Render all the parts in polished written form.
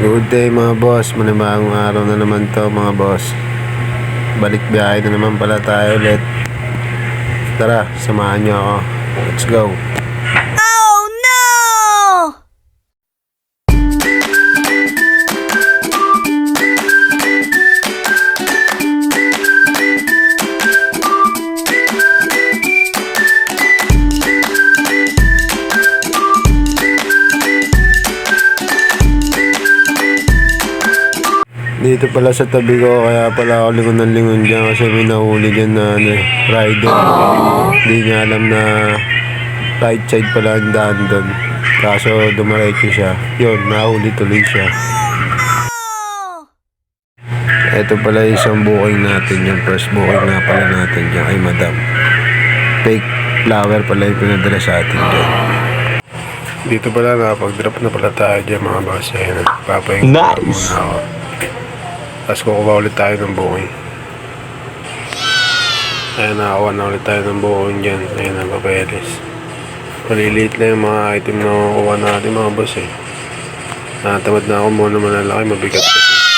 Good day mga boss, manibagong araw na naman to mga boss. Balik biyahe na naman pala tayo ulit. Tara, samahan nyo ako. Let's go. Oh no! Dito pala sa tabi ko, kaya pala ako lingon ng lingon dyan kasi may nahuli dyan na rider. Hindi niya alam na right side pala ang daan doon. Kaso dumaretso siya. Yun, nahuli tuloy siya. Ito pala isang booking natin, yung first booking nga pala natin dyan kay madam. Fake flower pala yung pinadala sa atin dyan. Dito pala nakapag-drop na pala tayo dyan mga boss. Ayan, nagpapahinga muna ako. Tapos kukuha ulit tayo ng booking. Ayan, nakakuha na ulit tayo ng booking dyan. Ayan, ang papeles. Maliliit lang yung mga item na kukuha natin mga boss eh. Natamad na ako muna manalaki, mabigat kasi.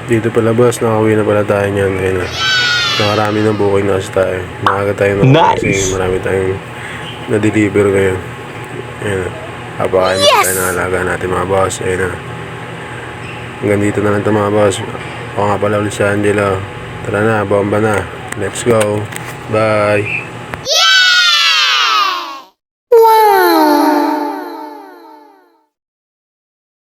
Dito pala boss, nakauwi na pala tayo niyan. Ayun na. Nakarami ng booking na kasi tayo. Maaga tayo na kasi marami tayong na-deliver ngayon. Ayun na. Papakain mo tayo ng alaga natin mga boss. Ayun na. Hanggang dito na lang ito mga boss. Ako nga pala ulit si Angelo. Tara na, bomba na. Let's go. Bye.